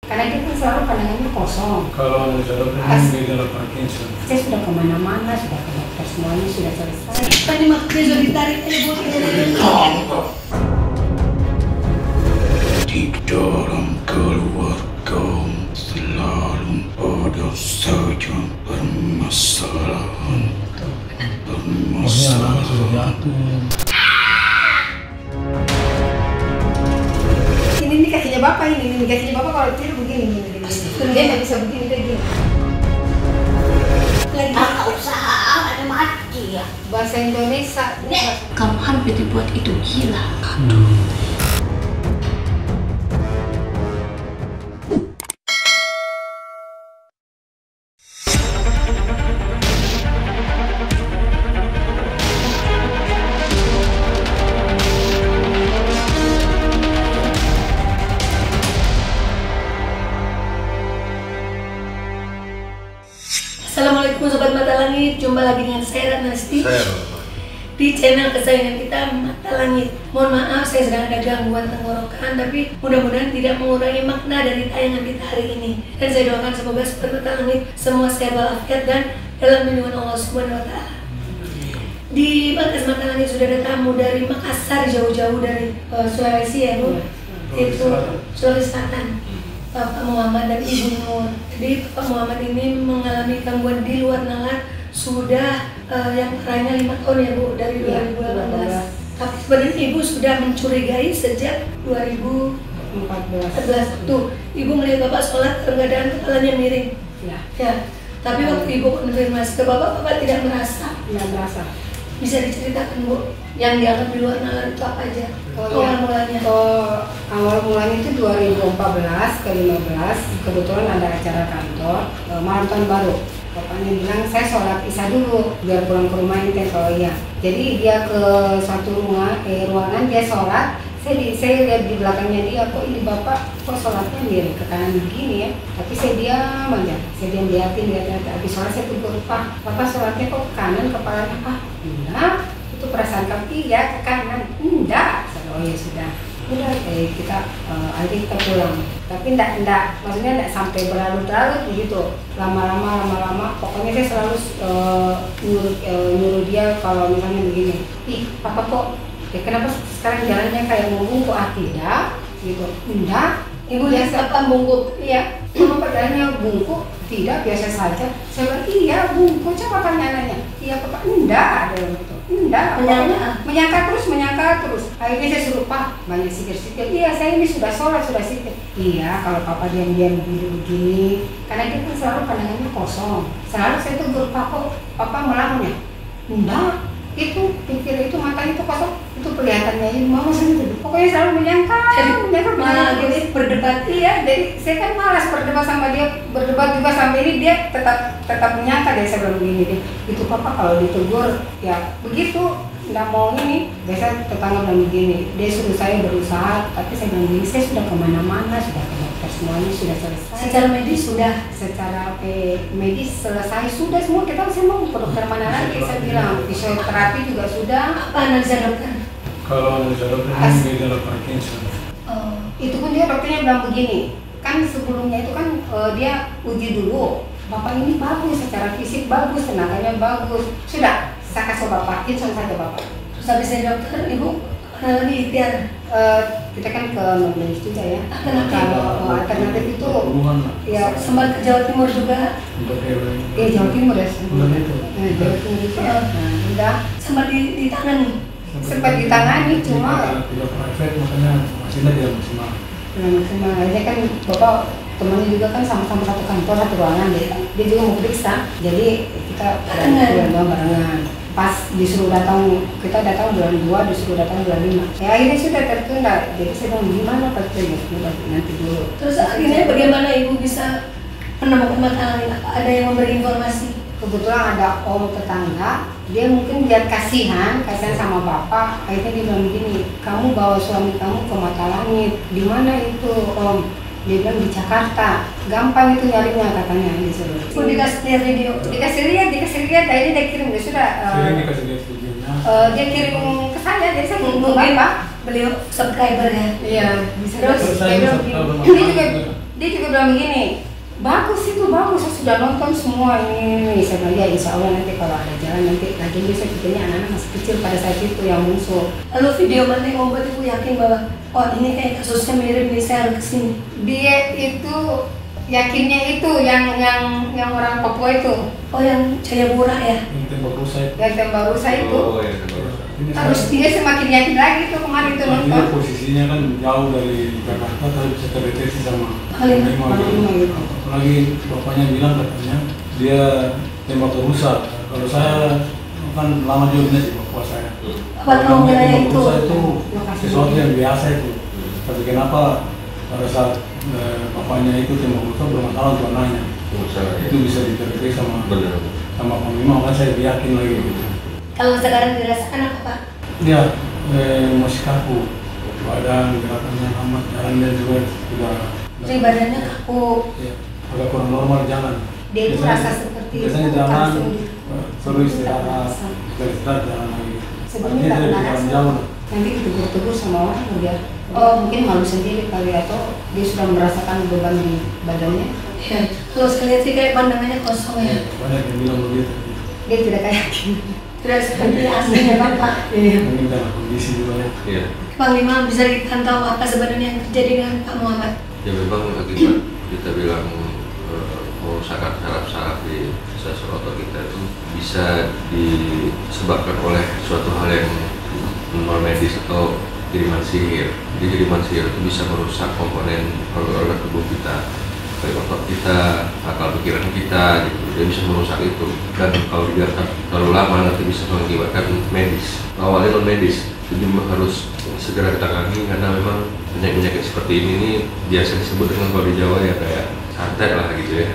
Karena dia kan selalu pandangannya kosong. Kalau anda sadar ini gejala Parkinson. Saya sudah kemana-mana, sudah ke dokter, semuanya sudah selesai. Tadi maksudnya sudah ditarik aja buat Di dalam keluarga selalu ada saja permasalahan. Anak sudah jatuh. Ini kakinya bapak ini kakinya bapak kalau tidur begini. Dia nggak bisa begini kayak gini. lagi usaha ada mati ya. Bahasa Indonesia. Kamu hampir dibuat itu gila. Assalamualaikum Sobat Mata Langit, jumpa lagi dengan saya Ratnasti di channel kesayangan kita Mata Langit. Mohon maaf saya sedang ada gangguan tenggorokan, tapi mudah-mudahan tidak mengurangi makna dari tayangan kita hari ini. Dan saya doakan semoga Sobat Mata Langit semua sehat walafiat dan dalam lindungan Allah Subhanahu wa Ta'ala. Di podcast Mata Langit sudah ada tamu dari Makassar, jauh-jauh dari Sulawesi ya Bu, itu Sulawesi Selatan. Bapak Muhammad dan Ibu Nur. Jadi Bapak Muhammad ini mengalami gangguan di luar nalar sudah yang parahnya 5 tahun ya Bu, dari 2018. Tapi sebenarnya Ibu sudah mencurigai sejak 2014. Tuh, Ibu melihat Bapak sholat keadaan kepalanya miring. Ya. Tapi waktu Ibu konfirmasi ke Bapak, Bapak tidak merasa. Tidak merasa. Bisa diceritakan Bu, yang dianggap di luar nalar itu apa aja? Awal mulanya? Awal mulanya itu 2014 ke 15, kebetulan ada acara kantor malam tahun baru. Bapaknya bilang saya sholat isya dulu biar pulang ke rumah ini kalau iya. Jadi dia ke suatu ruangan dia sholat. Saya lihat di belakangnya dia, kok ini bapak kok sholatnya miring ke kanan begini ya. Tapi saya diam aja, saya liatin. Habis sholat saya tegur, Pak, bapak sholatnya kok ke kanan, kepalanya Pak? Enggak, itu perasaan kamu. Iya ke kanan. Enggak. Oh ya sudah, kita akhirnya kita pulang. Tapi enggak, maksudnya enggak sampai berlarut-larut begitu. Lama-lama, pokoknya saya selalu nyuruh dia kalau misalnya begini, ih papa kok kenapa sekarang jalannya kayak mau bungkuk? Tidak, gitu. Enggak. Ibu biasa apa bungkuk? Iya. Kenapa jalannya bungkuk? Tidak, biasa saja. Saya bilang, iya bungkuk. Coba tanya anaknya. Iya papa. Enggak, ada gitu. Enggak. Menyangka terus. Akhirnya saya suruh, Pak, banyak sikir-sikir. Iya, saya ini sudah sholat, sudah sikir. Iya, kalau papa diam-diam begini. Karena dia kan selalu pandangannya kosong. Selalu saya tegur, Pak, kok papa melawannya? Enggak. Itu pikir itu matanya itu kosong, itu kelihatannya ini mama sendiri. Pokoknya selalu menyangka jadi berdebat. Iya, jadi saya kan malas berdebat sama dia, berdebat juga sampai ini dia tetap menyangka deh saya bilang begini deh. Itu papa kalau ditegur ya begitu, nggak mau ini. Biasa tetangga bilang begini, dia suruh saya berusaha, tapi saya bilang begini, saya sudah kemana-mana, sudah ke dokter, semuanya sudah selesai. Secara medis sudah. Secara medis selesai sudah semua. Kita masih mau ke dokter mana lagi? Saya bilang fisioterapi juga sudah. Apa analisa dokter? Kalau anda sadar ini gejala Parkinson. Itu pun dia dokternya bilang begini, kan sebelumnya itu kan dia uji dulu, bapak ini bagus secara fisik, bagus tenaganya bagus, sudah saya kasih obat Parkinson saja bapak. Terus habis dari dokter Ibu mana lagi ikhtiar? Kita kan ke Noblis juga ya. Kalau alternatif itu ya sempat ke Jawa Timur juga. Jawa Timur ya. Jawa Timur itu ya. Udah Sempat ditangani. Sempat ditangani cuma tidak private, makanya hasilnya tidak maksimal. Maksimal. Akhirnya kan bapak temannya juga kan sama-sama satu kantor, satu ruangan, dia juga mau periksa. Jadi kita barengan. Pas disuruh datang, kita datang bulan 2, disuruh datang bulan 5. Ya akhirnya sudah tertunda. Jadi saya bilang gimana Pak Tri? Nanti dulu. Terus akhirnya bagaimana Ibu bisa menemukan Mata Langit? Ada yang memberi informasi? Kebetulan ada om tetangga, dia mungkin lihat kasihan sama bapak. Akhirnya dia bilang begini, kamu bawa suami kamu ke Mata Langit. Di mana itu om? Dia bilang di Jakarta, gampang itu nyarinya katanya disuruh. Dikasih lihat video? Dikasih lihat, akhirnya dia kirim, dia sudah dikasih lihat videonya. dia kirim ke saya, jadi saya mungkin Pak beliau subscriber ya. Iya, bisa. Terus dia juga Dia juga bilang begini, bagus itu bagus, saya sudah nonton semua ini. Saya bilang ya insya Allah nanti kalau ada jalan nanti lagi besok kitanya anak-anak masih kecil pada saat itu yang musuh. Lalu video mana yang membuat ibu yakin bahwa oh ini kayak kasusnya mirip nih, saya harus kesini? Dia itu yakinnya itu yang orang Papua itu. Oh yang Jayapura ya? Yang tembak rusa itu. Yang tembak rusa itu. Oh ya, tembak rusa. Terus dia semakin yakin lagi tuh kemarin tuh Dia nonton. posisinya kan jauh dari Jakarta, tapi bisa terdeteksi sama Panglima. Panglima gitu. Apalagi bapaknya bilang katanya dia tembak rusa. Kalau saya kan lama juga di Papua saya. Apa tahu wilayah itu? Rusa itu sesuatu yang biasa itu. Tapi kenapa pada saat bapaknya itu tembak rusa bermasalah untuk anaknya? Itu bisa diterdeteksi sama Panglima, makanya saya yakin lagi gitu. Kalau sekarang dirasakan apa Pak? Ya, masih kaku. Badan gerakannya lambat, jalannya juga sudah. Jadi badannya kaku. Ya, agak kurang normal jalan. Dia itu rasa seperti biasanya itu, jalan langsung seru istirahat, istirahat jalan lagi. sebelumnya Artinya tak dia pernah jalan rasa. jauh. Nanti ditegur-tegur sama orang dia. Oh mungkin malu sendiri kali atau dia sudah merasakan beban di badannya. Ya, kalau saya lihat sih kayak pandangannya kosong ya. Banyak yang bilang begitu. Dia tidak kayak gini. Tidak seperti aslinya Bapak. Iya. Mungkin karena kondisi juga ya. Iya. Panglima bisa kita tahu apa sebenarnya yang terjadi dengan Pak Muhammad? Ya memang akibat kita bilang kerusakan saraf-saraf di sel otot kita itu bisa disebabkan oleh suatu hal yang non medis atau kiriman sihir. Jadi kiriman sihir itu bisa merusak komponen organ tubuh kita, baik otot kita, akal pikiran kita, gitu. Dia bisa merusak itu. Dan kalau dibiarkan terlalu lama nanti bisa mengakibatkan medis. Awalnya non medis, jadi harus segera ditangani karena memang penyakit seperti ini nih biasa disebut dengan kalau di Jawa ya kayak santet lah gitu ya.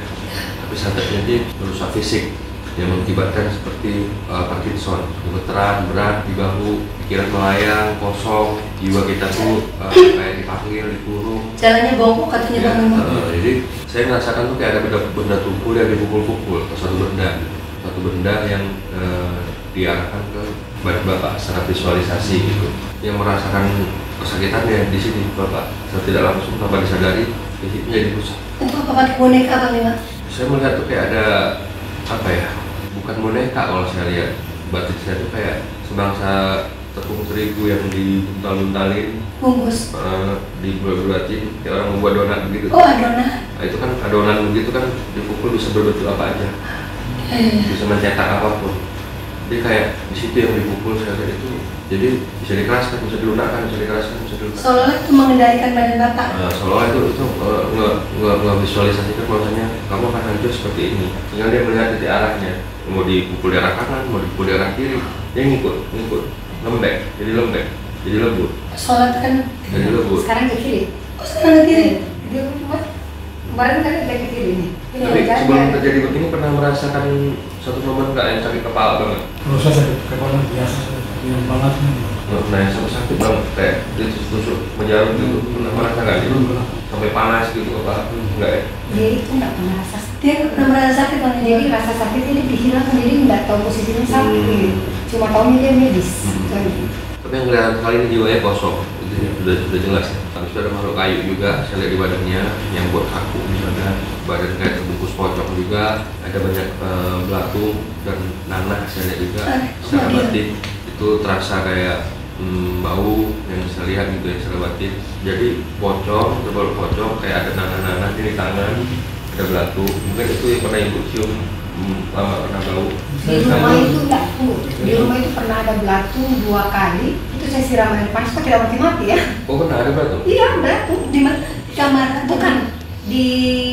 Tapi santetnya dia merusak fisik yang mengakibatkan seperti Parkinson, gemeteran berat di bahu, pikiran melayang, kosong, jiwa kita tuh kayak dipanggil, dikurung. Jalannya bongkok katanya Ya, Panglima. jadi saya merasakan tuh kayak ada benda tumpul yang dipukul-pukul ke satu benda yang diarahkan ke badan Bapak secara visualisasi gitu. Yang merasakan kesakitannya di sini Bapak, secara tidak langsung tanpa disadari fisiknya jadi rusak. Itu apa pakai boneka Panglima? Saya melihat tuh kayak ada apa ya, bukan boneka kalau saya lihat, batin saya tuh kayak sebangsa tepung terigu yang dibuntal-buntalin, Bungkus. dibuat-buatin kayak orang membuat donat begitu. Oh adonan. Nah, itu kan adonan begitu kan dipukul bisa berbentuk apa aja, bisa mencetak apapun. Jadi kayak di situ yang dipukul saya lihat itu, jadi bisa dikeraskan, bisa dilunakkan, bisa dikeraskan, bisa dilunakkan. Seolah itu mengendalikan badan Bapak. Seolah itu nggak visualisasikan bahwasanya kamu akan hancur seperti ini. Tinggal dia melihat titik arahnya, mau dipukul di arah kanan, mau dipukul di arah kiri, dia ngikut, lembek, jadi lembut, Sholat kan. jadi lembut. Sekarang ke kiri. Oh sekarang ke kiri. Dia buat kemarin kan dia ke kiri nih. Tapi sebelum terjadi begini pernah merasakan satu momen nggak yang sakit kepala banget? Kalau saya sakit kepala biasa, yang banget. Nah yang sampai sakit banget kayak ditusuk menjarum gitu, pernah merasakan gitu? Sampai panas gitu apa? Enggak ya? Dia itu nggak pernah rasa sakit. Dia nggak pernah merasa sakit Panglima. Jadi rasa sakitnya dia dihilangkan, jadi nggak tahu posisinya sakit. Cuma tahunya dia medis. Tapi yang kelihatan kali ini jiwanya kosong, itu sudah jelas. Tapi sudah ada makhluk kayu juga, saya lihat di badannya yang buat kaku misalnya, badan kayak terbungkus pocong juga, ada banyak belatung dan nanah saya lihat juga. Secara batin itu terasa kayak bau yang bisa lihat gitu ya secara batin. Jadi pocong, terbaru pocong kayak ada nanah-nanah di tangan, ada belatung. Mungkin itu yang pernah ibu cium lama pernah bau. Di rumah itu enggak, di rumah itu pernah ada belatung 2 kali. Itu saya siram air panas, kok tidak mati-mati ya? Oh pernah ada belatung? Iya, belatung. Di mana? Di kamar. Bukan, di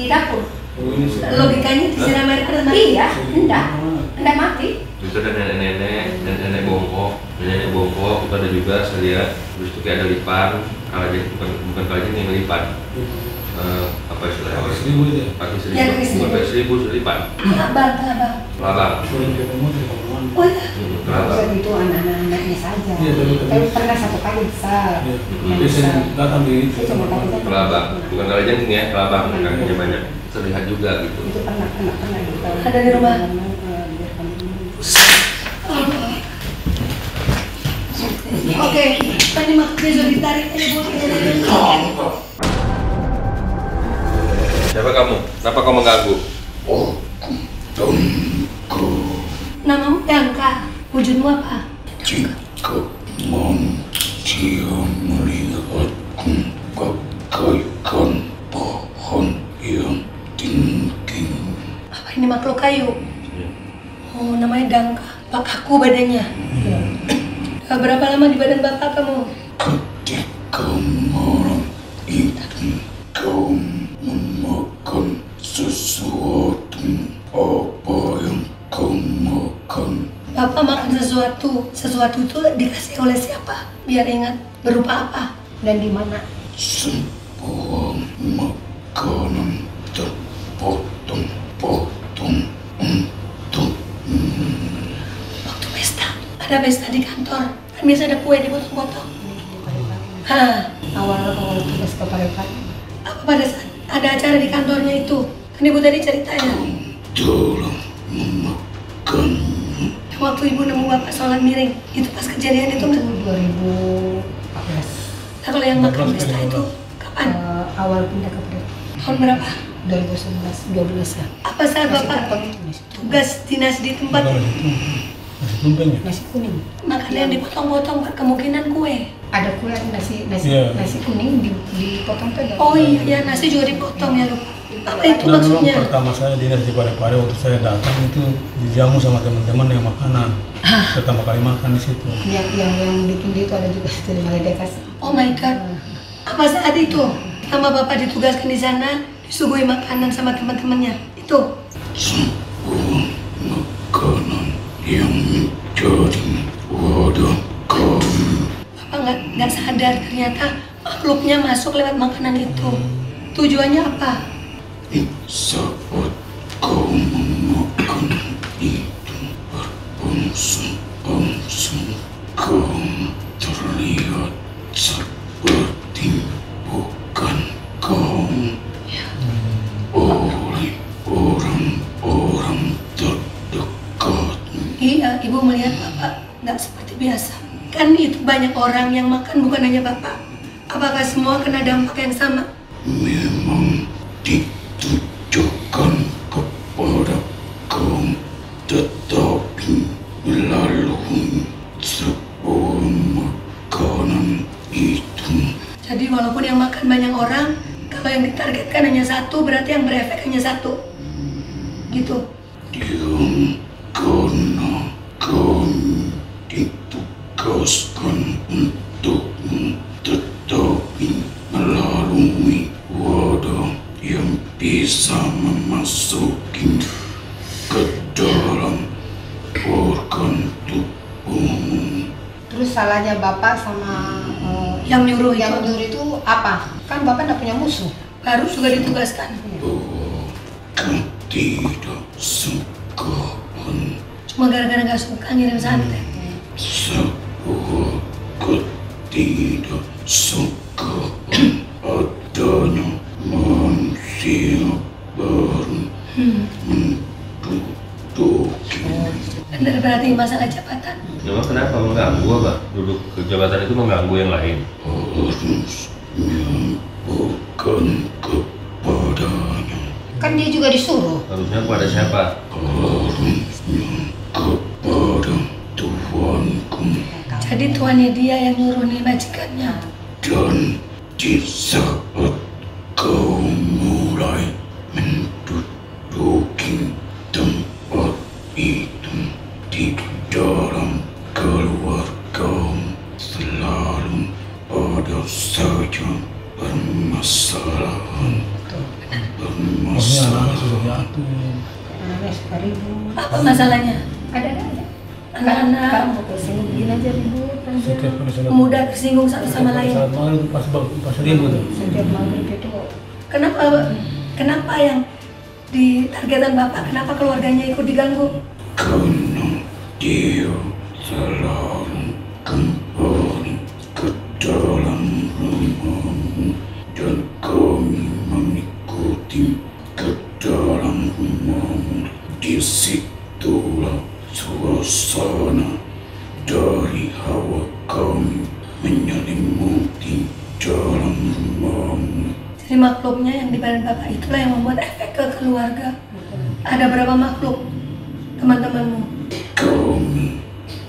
dapur. Oh, ini sih. Logikanya disiram air panas mati. Iya, enggak mati. Itu ada nenek bongkok, itu ada juga saya lihat. Terus itu kayak ada lipan, bukan kalajen yang lipan. Apa istilahnya? Pakai seribu itu ya? Pakai Ya, pakai seribu, seribu. pakai seribu lipan. Abang. Kelabang. Sering ketemu di Pakuan. Oh ya. Kelabang. Maksud itu anak-anaknya saja. Iya, Tapi pernah 1 kali besar. Iya, biasanya datang di itu. Itu cuma tahu Kelabang, bukan kalajen ya, kelabang, kakinya banyak. Terlihat juga gitu. Itu pernah gitu. Ada di rumah? Oke, tadi maksudnya sudah ditarik aja buat Siapa kamu? Kenapa kamu mengganggu? Namamu Dangka. Wujudmu apa? Jika manusia melihatku bagaikan pohon yang tinggi. Apa ini makhluk kayu? Oh, namanya Dangka. Pak kaku badannya. Berapa lama di badan bapak kamu? Ketika malam itu kau memakan sesuatu, apa yang kau makan? Bapak makan sesuatu. Sesuatu itu dikasih oleh siapa? Biar ingat berupa apa dan di mana? Sebuah makanan terpotong-potong untuk Waktu pesta. Ada pesta di kantor. Kan biasa ada kue dipotong-potong. Awal tugas ke Parepan. Apa pada saat ada acara di kantornya itu? Kan ibu tadi ceritanya. dalam memakannya. Waktu ibu nemu bapak sholat miring, itu pas kejadian itu nggak? 2014. Nah, kalau yang makan pesta itu kapan? Awal pindah ke Parepan. Tahun berapa? 2011, 12 ya. Apa saat bapak tugas dinas di tempat Nasi tumpeng ya? Nasi kuning. makan yang dipotong-potong kemungkinan kue? Ada kue, nasi Iya. kuning dipotong tuh ada. Oh iya, nasi juga dipotong ya lupa. Apa itu Nah, memang maksudnya? pertama saya dinas di Parepare waktu saya datang itu dijamu sama teman-teman yang makanan. Pertama kali makan di situ. Yang bikin itu ada juga dari Maledekas. Oh my god. Apa saat itu? Sama bapak ditugaskan di sana, disuguhi makanan sama teman-temannya. Itu. Sebuah makanan yang menjadi wadah kami. Bapak nggak sadar ternyata makhluknya masuk lewat makanan itu. Tujuannya apa? Saat kau memakan itu berbangsa-bangsa, kau terlihat seperti bukan kau oleh orang-orang terdekat. Iya, ibu melihat bapak nggak seperti biasa. Kan itu banyak orang yang makan, bukan hanya bapak. Apakah semua kena dampak yang sama? Memang ditujukan kepada kaum, tetapi melalui sebuah makanan itu. Jadi walaupun yang makan banyak orang, kalau yang ditargetkan hanya satu, berarti yang berefek hanya satu. Gitu. Yang karena kami ditugaskan untukmu, tetapi melalui wadah yang bisa memasuki ke dalam organ tubuhmu. Terus salahnya bapak sama Yang nyuruh yang itu nyuruh itu apa? Kan bapak nggak punya musuh. baru juga ditugaskan. Ketidaksukaan, Cuma gara-gara nggak suka ngirim santet. sebuah ketidaksukaan adanya manusia baru menduduki. Benar berarti masalah jabatan. Memang kenapa mengganggu apa? Duduk ke jabatan itu mengganggu yang lain. Harusnya bukan kepadanya, Kan dia juga disuruh. Harusnya kepada siapa? harusnya kepada Tuhanku. Jadi tuannya dia yang nyuruh nih majikannya. Dan di saat kau mulai menduduki tempat itu, di dalam keluargamu selalu ada saja permasalahan. Maksudnya anak sudah jatuh. Anaknya suka ribut. Apa masalahnya? Ada. Anak-anak Kamu kesini begini aja ribut. Setiap kali sholat mudah tersinggung satu sama lain. saat malam itu pas ribut tuh. Setiap maghrib itu Kenapa yang di targetan bapak? Kenapa keluarganya ikut diganggu? Karena dia selalu kembali ke dalam rumahmu dan kami mengikuti ke dalam rumahmu. Disitulah suasana dari hawa kami menyelimuti dalam rumahmu. Jadi makhluknya yang di badan bapak itulah yang membuat efek ke keluarga. Ada berapa makhluk teman-temanmu? Kami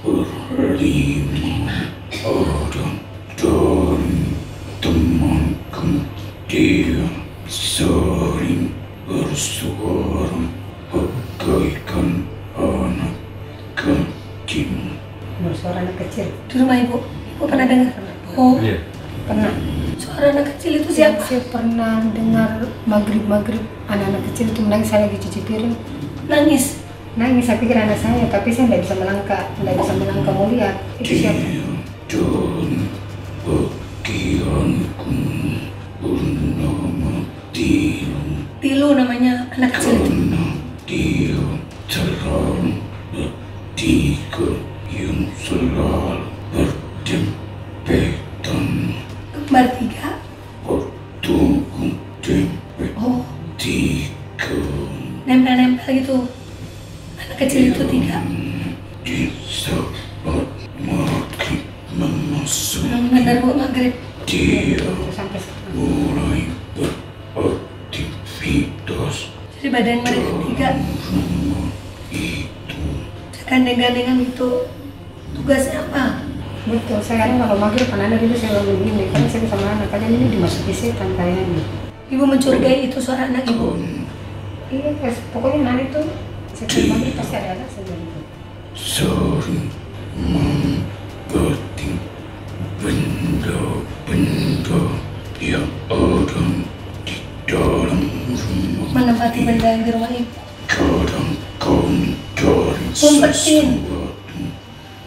berlima orang dari temanku. Dia sering bersuara bagaikan anak kecil. Suara anak kecil. Di rumah ibu pernah dengar? Oh, Iya. Pernah. suara anak kecil itu siapa? Saya pernah dengar maghrib anak-anak kecil itu menangis. Saya lagi cuci piring. Nangis. Nangis, saya pikir anak saya, tapi saya tidak bisa melangkah mau lihat. Itu siapa? Dia dan bagianku bernama Tio. Tilu namanya anak kecil itu. Karena dia selalu bertiga yang selalu berdempetan. Kembar 3. Waktu ku dempet Oh, 3, nempel-nempel gitu. Anak kecil itu 3. di saat maghrib memasuki, Benar bu, maghrib. dia Sampai sekarang. mulai beraktivitas Jadi badan mereka 3 rumah itu. gandeng-gandengan gitu. Tugasnya apa? Betul, saya kadang kalau maghrib anak itu saya bangun gini, karena saya sama anak, kalian ini dimasuki setan kayaknya. Ibu mencurigai itu suara anak ibu. Iya, pokoknya anak itu setiap maghrib pasti ada anak saja gitu. Sering mengganti benda-benda yang ada di dalam rumah. Menempati benda yang di rumah ibu. Kadang kami cari Umpetin. sesuatu.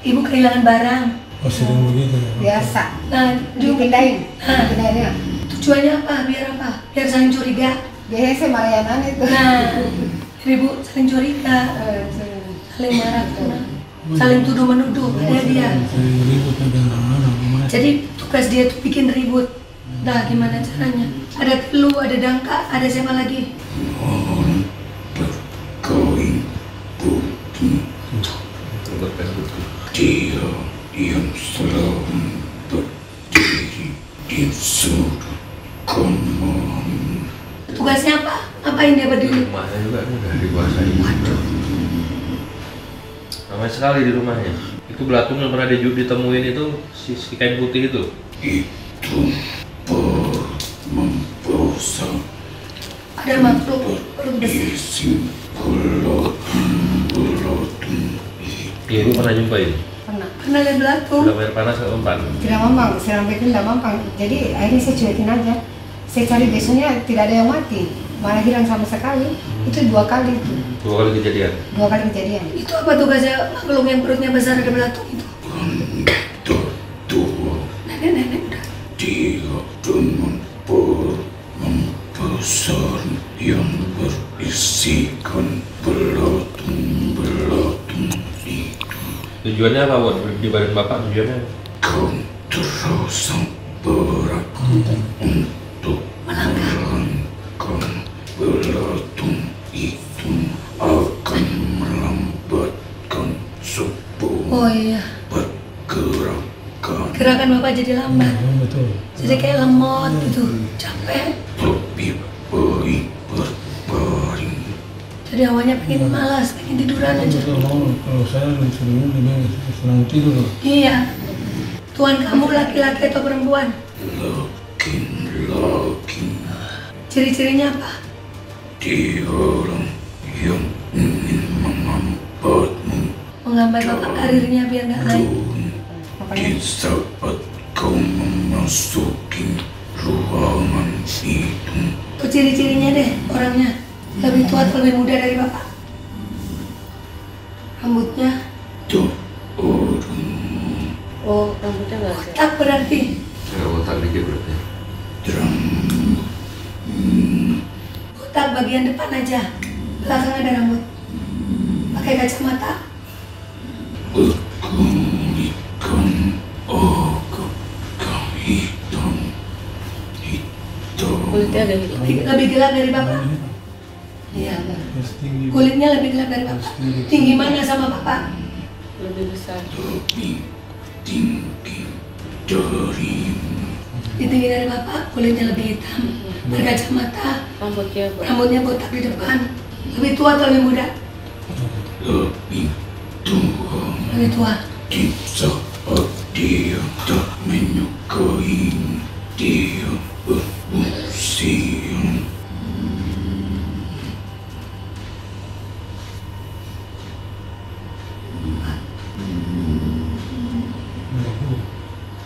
Ibu kehilangan barang. Oh sering begitu ya? Biasa, Nah, dipindahin, dipindahinnya. tujuannya apa? Biar apa? Biar saling curiga. Biasanya saya marahin anak itu. Nah, ibu saling curiga, saling marah, saling tuduh menuduh pada dia. Sering ribut dengan anak-anak. Jadi tugas dia tuh bikin ribut. Nah, gimana caranya? Ada Telu, ada Dangka, ada siapa lagi? Orang berkain putih. Dia yang selalu berdiri di sudut kamar. Tugasnya apa? Apain dia berdiri? Rumahnya juga udah dikuasai. Ramai sekali di rumahnya. Itu belatung yang pernah ditemuin itu si kain putih itu. Itu membawa Ada makhluk besar. isi belatung. Iya, ibu pernah jumpain. Pernah lihat belatung? Dalam air panas atau mempan? Tidak mamang, saya sampai itu tidak mamang. Jadi akhirnya saya cuekin aja. Saya cari besoknya tidak ada yang mati, malah hilang sama sekali. Itu 2 kali itu, 2 kali kejadian. 2 kali kejadian. Itu apa tugasnya makhluk yang perutnya besar ada belatung itu? Tertua Nenek-nenek udah. dia dengan membesar yang berisikan belatung-belatung itu. Tujuannya apa buat di badan bapak? Tujuannya Kau terasa berat untuk melangkahkan belatung itu akan melambatkan sebuah Oh iya, pergerakan. gerakan bapak jadi lambat. Betul. Jadi kayak lemot gitu, capek. Lebih baik berbaring. Jadi awalnya pengen malas, pengen tiduran aja. Kalau saya lebih senang tidur. Iya. Tuan kamu laki-laki atau perempuan? Laki-laki. Ciri-cirinya apa? Dia orang yang ingin mengambatmu. Menghambat bapak karirnya biar nggak naik. Di saat kau memasuki ruangan itu, Tuh ciri-cirinya deh orangnya. Lebih tua atau lebih muda dari bapak? Rambutnya orang Oh, rambutnya nggak ada. botak berarti. nggak botak dikit berarti. terang Botak bagian depan aja. Belakang ada rambut. Pakai kacamata. berkulikan agak hitam. Kulitnya agak hitam. Lebih gelap dari bapak? Iya. Tinggi. Kulitnya lebih gelap dari bapak. Tinggi mana sama bapak? Lebih besar. Lebih tinggi darimu. Tinggi dari bapak, kulitnya lebih hitam. berkacamata, Rambutnya botak di depan. Lebih tua atau lebih muda? Lebih tua. Lebih tua. Di saat dia tak menyukai, dia berusia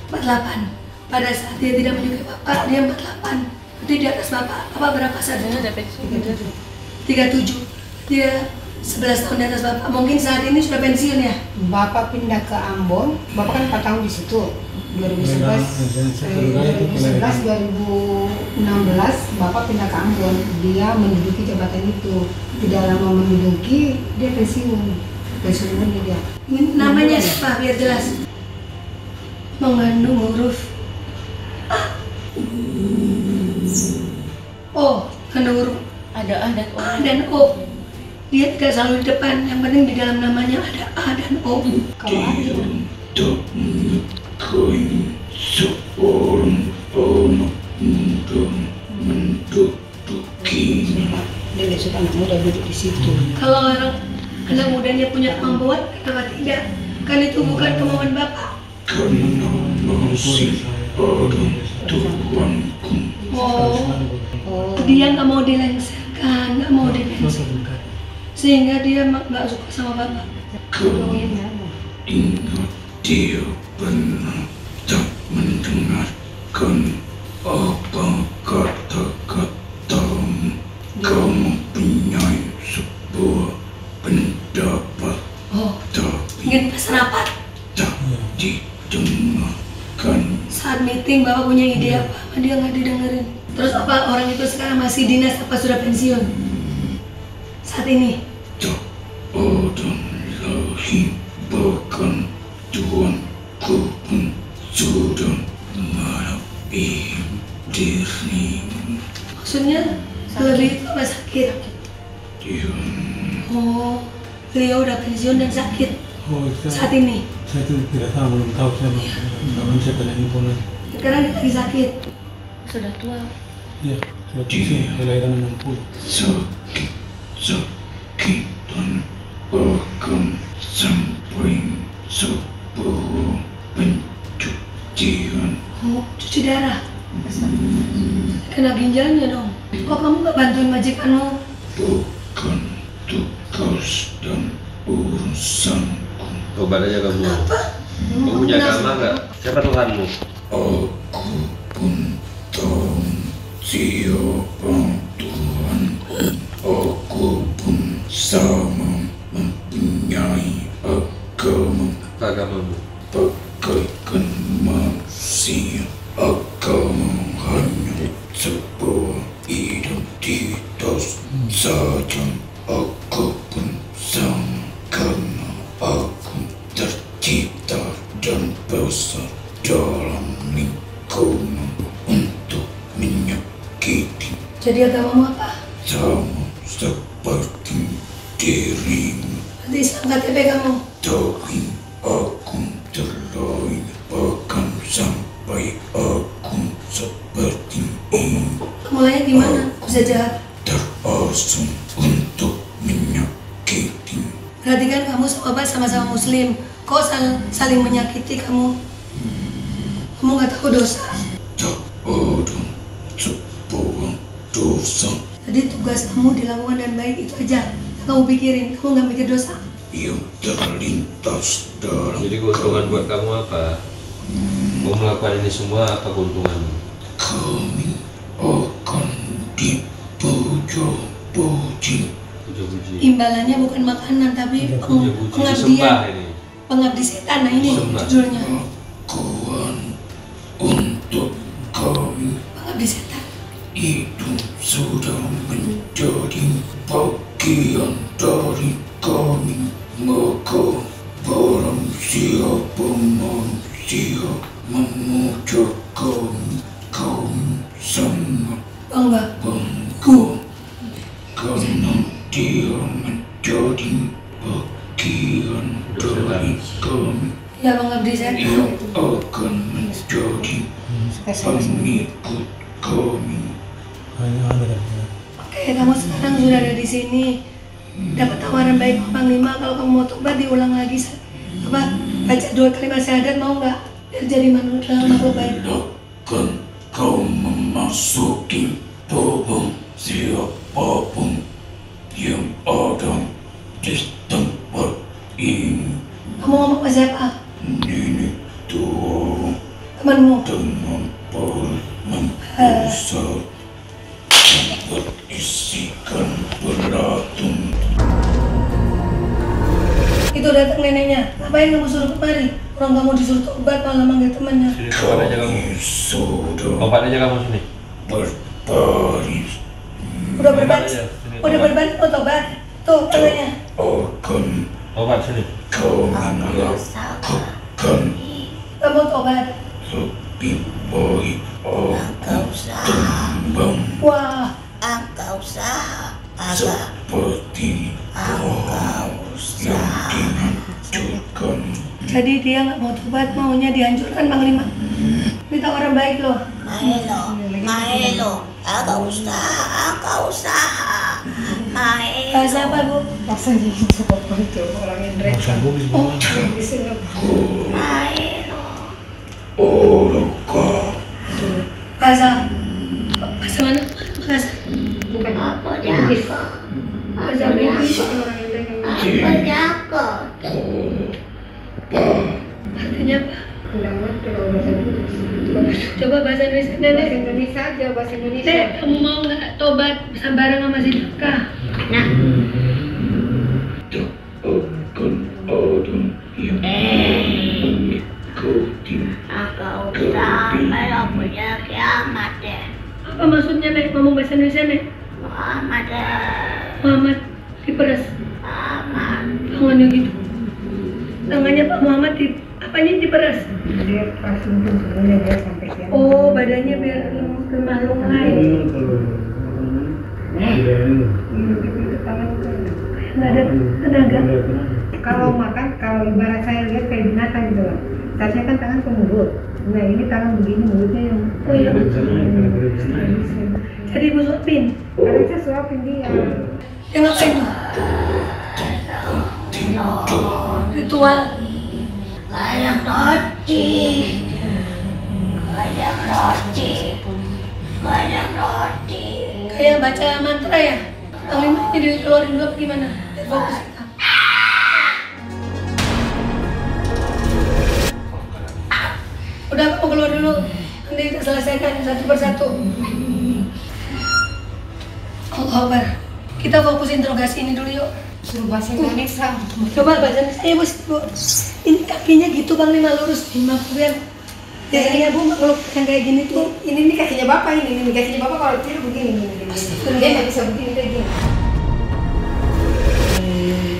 48. Pada saat dia tidak menyukai bapak, dia 48. Berarti di atas bapak. Bapak berapa saat itu? ada pensiun. 37. Dia 11 tahun di atas bapak. Mungkin saat ini sudah pensiun ya? Bapak pindah ke Ambon, bapak kan 4 tahun di situ. 2011, 2016, bapak pindah ke Ambon. Dia menduduki jabatan itu. Tidak lama menduduki, dia pensiun. Pensiun dia. Namanya siapa? Biar jelas. Mengandung huruf O, kandung huruf Ada A dan O. A dan O. Dia tidak selalu di depan, yang penting di dalam namanya ada A dan O. Kalau ada, tak menyukai seorang anak muda mendudukinya. dia tidak suka anak muda duduk di situ. Kalau orang anak mudanya punya kemampuan, kenapa tidak? Kan itu bukan kemauan bapak. Karena masih ada Tuhanku. Oh, dia nggak mau dilengsarkan, nggak mau dipensiun, sehingga dia nggak suka sama bapak. Kau ingat dia pernah tak mendengarkan apa kata-katamu. Kau mempunyai sebuah pendapat, Oh, tapi ingin pas rapat. tak didengarkan. Saat meeting bapak punya ide apa, dia nggak didengerin. Terus apa orang itu sekarang masih dinas apa sudah pensiun? Saat ini? Tak ada lagi, bahkan Tuanku pun sudah melebihi dirimu. Maksudnya lebih apa sakit? Dia Oh, beliau udah pensiun dan sakit Oh, saat ini. saya itu tidak tahu, belum tahu saya belum saya pada info lagi. Sekarang dia lagi sakit. Sudah tua. Iya, saya pusing, kelahiran 60. sakit-sakitan bahkan sampai sebuah pencucian. Oh, cuci darah. Kena ginjalnya dong. Kok kamu nggak bantuin majikanmu? Bukan tugas dan urusanku. Tobat aja kamu. Kenapa? Kamu punya agama nggak? Siapa Tuhanmu? Aku pun tahu siapa Tuhanku. Aku pun sama mempunyai agama. Apa agamamu? Bagaikan manusia, agama hanya sebuah identitas saja. Aku pun sama karena aku tercipta dan besar dalam lingkungan untuk menyakiti. Jadi agamamu apa? Sama seperti dirimu, Nanti Islam KTP kamu. tapi aku terlalu bahkan sampai aku seperti ini Mulainya gimana? Bisa jahat. terasung untuk menyakiti. Berarti kan kamu sama bapak sama-sama muslim. Kok saling menyakiti kamu? Kamu nggak tahu dosa. Tak ada sebuah dosa Jadi tugas kamu dilakukan dengan baik itu aja. Kamu pikirin, kamu nggak mikir dosa. yang terlintas dalam Jadi keuntungan buat kamu apa? Mau melakukan ini semua apa keuntunganmu? kami akan dipuja-puji. Puja-puji. Imbalannya bukan makanan tapi Puja-puji. Sembah pengabdian. ini. Pengabdi setan. Nah ini Sembah. judulnya. Pengakuan untuk kami Pengabdi setan. itu sudah menjadi bagian dari kami. Maka barang siapa manusia memuja kami, kami sangat Bangga. bangga karena dia menjadi bagian dari kami Ya pengabdi setan. yang akan menjadi pengikut kami. Hanya ada ya. Oke, kamu sekarang sudah ada di sini. Dapat tawaran baik Panglima kalau kamu mau tobat diulang lagi. Baca 2 kalimat syahadat, mau nggak? Biar jadi manusia makhluk baik. Tidakkan kau memasuki tubuh siapapun yang ada di tempat ini. Kamu ngomong sama siapa? Nenek tua Temanmu? dengan paruman besar yang berisikan belatung. Itu datang neneknya. Ngapain kamu suruh kemari? Orang kamu disuruh tobat malah manggil temannya. Sini, tobat aja kamu. Sudah Tobat aja kamu sini. berbaris Udah berbaris? Udah berbaris mau tobat? Tuh tangannya. akan Tobat sini. kau melakukan Kamu tobat. lebih baik aku tumbang Wah, seperti bos yang dihancurkan. jadi dia nggak mau tobat, maunya dihancurkan Panglima. Ini tawaran baik loh. Maelo, agak usaha. Maelo. Bahasa apa, Bu? Bahasa Inggris apa itu orang Indonesia. Oh, Di sini. Maelo. Orangkah bahasa mana? Bahasa Bukan Apa jago? bahasa British. orang Indonesia. Apa jago? Artinya apa? Tidak ngerti kalau bahasa Indonesia. Coba bahasa Indonesia, Bahasa Nenek. Indonesia aja, bahasa Indonesia. Nek, kamu mau nggak tobat bareng sama si Daka? Nah, tak akan ada yang mengikuti agak usaha kalau punya kiamat deh. Apa maksudnya, Nek? Ngomong bahasa Indonesia, Nek? Muhammad Muhammad diperas tangannya gitu. Tangannya Pak Muhammad apanya diperas? Dia kasih semuanya biar sampai siang. Oh, badannya biar ke makhluk lain. Nggak ada tenaga. Kalau makan, kalau ibarat saya lihat kayak binatang gitu lah. Seharusnya kan tangan ke mulut. Nah ini tangan begini, mulutnya yang Oh iya. Jadi ibu suapin. harusnya suapin dia. Yang ngapain? Ritual. Kayak roti. Kayak baca mantra ya? Panglima ini dikeluarin dulu apa gimana? Biar fokus kita. Udah, kamu keluar dulu. Nanti kita selesaikan satu persatu. Allah Akbar. Kita fokus interogasi ini dulu yuk. Suruh bahasa Indonesia. Coba bahasa Indonesia, Bu. Ini kakinya gitu Panglima, lurus. Biar biasanya Bu kalau yang kayak gini tuh. Ini kakinya bapak ini kakinya bapak kalau tidur begini. Dia nggak bisa begini kayak gini.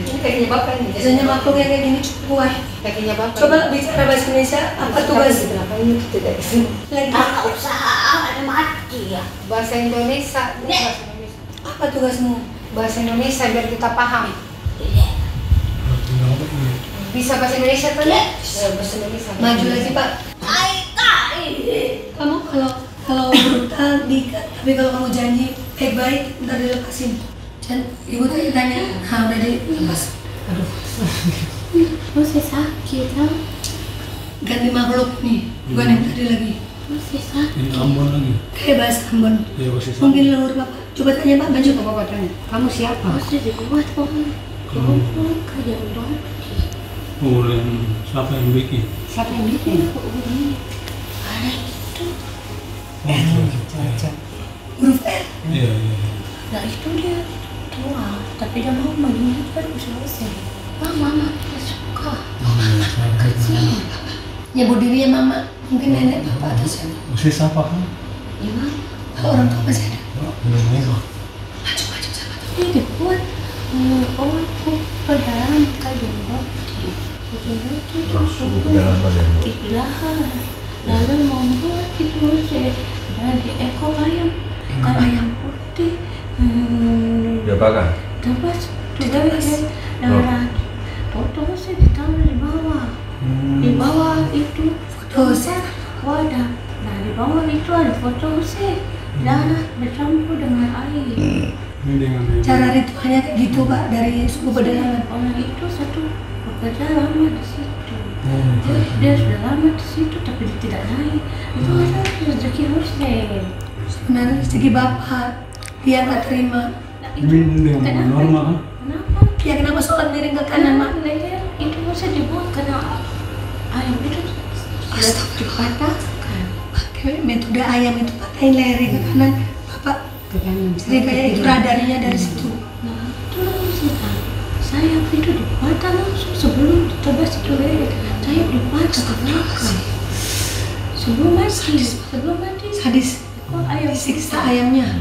Ini kakinya bapak ini. Biasanya makhluk yang kayak gini cukup kuat. Kakinya bapak. Coba bicara bahasa Indonesia, apa tugas? Kenapa ini tidak bisa? Lagi. Agak usaha ada mati ya. Bahasa Indonesia. Bahasa Indonesia. Apa tugasmu? Bahasa Indonesia biar kita paham. Iya. Bisa bahasa Indonesia kan? Ya, bahasa Indonesia. Maju lagi Pak. Kamu kalau brutal diikat, tapi kalau kamu janji baik-baik, ntar dilepasin. Dan ibu tadi tanya, udah dilepas. Aduh. Masih sakit kan? Ganti makhluk nih, bukan yang tadi lagi. Masih sakit. Ini Ambon lagi. Kayak bahasa Ambon. Ya pasti sama. Mungkin leluhur Bapak. Coba tanya Pak, maju. Coba bapak tanya. Kamu siapa? Masih dibuat pohon. Kayak roti. Oh, yang siapa yang bikin? Siapa yang bikin? Ada itu. Huruf R. Iya, iya. Nah itu dia tua, tapi dia mau meninggal baru selesai. Mama suka. Kecil. Nyebut dirinya Mama. Mungkin nenek Bapak atau siapa. Masih siapa kan? Gimana? Kalau orang tua masih ada. Indonesia. Maju siapa tuh? Dia dibuat ke dalam kayu roti. Dibelahan, lalu membuat itu dari ekor ayam putih. Diapakan? Terus darah foto sih ditaruh di bawah. Di bawah itu Foto sih. wadah. Nah di bawah itu ada foto sih. darah bercampur dengan air. Ini dengan Cara ritualnya kayak gitu Pak dari suku pedalaman. Orang itu satu bekerja lama di situ. Dia sudah lama di situ tapi dia tidak naik. Itu adalah rezeki Hussein. Sebenarnya rezeki Bapak dia nggak terima. Nah, ini dengan normal kan? Kenapa? Ya kenapa sholat miring ke kanan Mak? Leher itu bisa dibuat karena ayam itu sudah dipatahkan. Pakai metode ayam itu patahin lehernya ke kanan. Bapak Ke kanan. jadi kayak itu radarnya dari situ. Nah, itu langsung sayap itu dipatah langsung sebelum ditebas itu leher. Sayap dipatah ke belakang. Sebelum mati. Sadis. Kok ayam Disiksa ayamnya.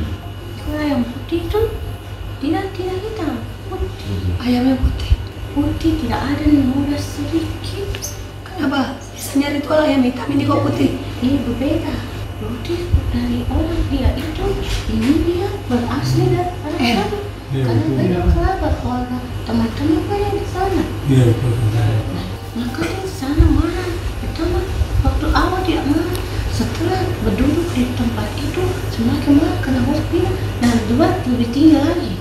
Kalau ayam putih itu tidak hitam, putih. Ayamnya putih. Putih tidak ada noda sedikit. Kenapa? Biasanya ritual ayam hitam ini kok putih. Ini berbeda. Putih dari orang dia itu, ini dia berasli dari arah sana. Iya, Karena betul. banyak kerabat orang teman-teman banyak di sana. Iya, betul. Maka dia di sana marah. Pertama waktu awal dia marah. Setelah berduduk di tempat itu semakin marah karena harus pindah dan dua lebih tinggi lagi.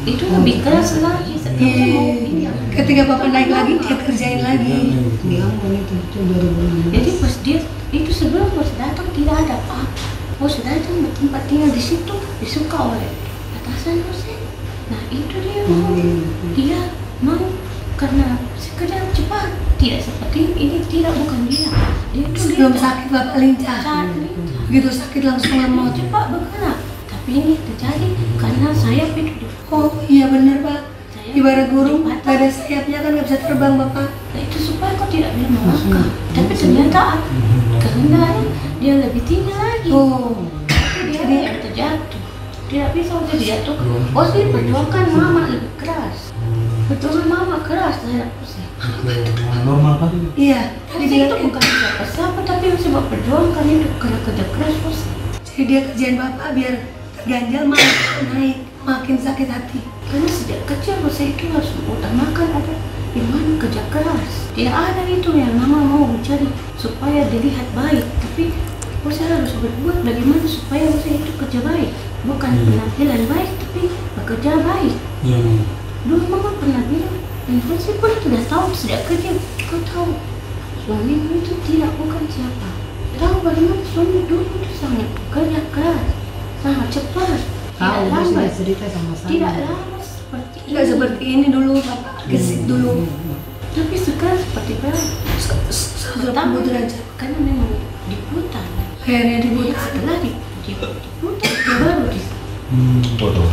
Itu lebih keras lagi setelah mau pindah. Ketika Bapak naik lagi dia kerjain lagi. Di Ambon itu 2016. Jadi pas dia itu sebelum bos datang tidak ada apa-apa. Bos datang tempat tinggal di situ disuka oleh atasan Hussein. Nah itu dia mau, dia mau karena sekedar cepat. Tidak seperti ini, tidak bukan dia. Dia itu Sebelum lincah. sakit Bapak lincah. Saat lincah. Begitu sakit langsung Mau ngamuk. cepat bergerak. Tapi ini terjadi karena sayap itu Oh iya benar Pak. sayap Ibarat burung dipatah. gak ada sayapnya kan nggak bisa terbang Bapak. Nah, itu supaya kau tidak bisa melangkah. Tapi ternyata kehendaknya dia lebih tinggi lagi. Oh. Dia tidak terjatuh. Tidak bisa untuk dijatuh. Oh sih perjuangkan mama lebih keras. Perjuangan mama keras terhadap Hussein. Normal kan? Iya. Tadi Hussein itu bilang bukan siapa-siapa tapi harus perjuangkan itu karena kerja keras Hussein. jadi dia kerjain Bapak biar terganjal makin naik makin sakit hati. Karena sejak kecil Hussein itu harus utamakan ada iman kerja keras. Tidak ada itu yang mama mau mencari supaya dilihat baik. Tapi Hussein harus berbuat bagaimana supaya Hussein itu kerja baik. Bukan penampilan baik tapi bekerja baik. Iya. Dulu mama pernah bilang, dan Hussein pun sudah tahu sejak kecil. Kau tahu, suamimu itu tidak bukan siapa. Tahu bagaimana suami dulu itu sangat bekerja keras, sangat cepat, Tahu tidak dia sudah lambat, cerita sama saya. tidak lama seperti Nggak seperti ini dulu Bapak gesit dulu. Tapi sekarang seperti berapa? 180 derajat. Karena memang diputar. Akhirnya dibuat. Setelah diputar, dia baru dipotong.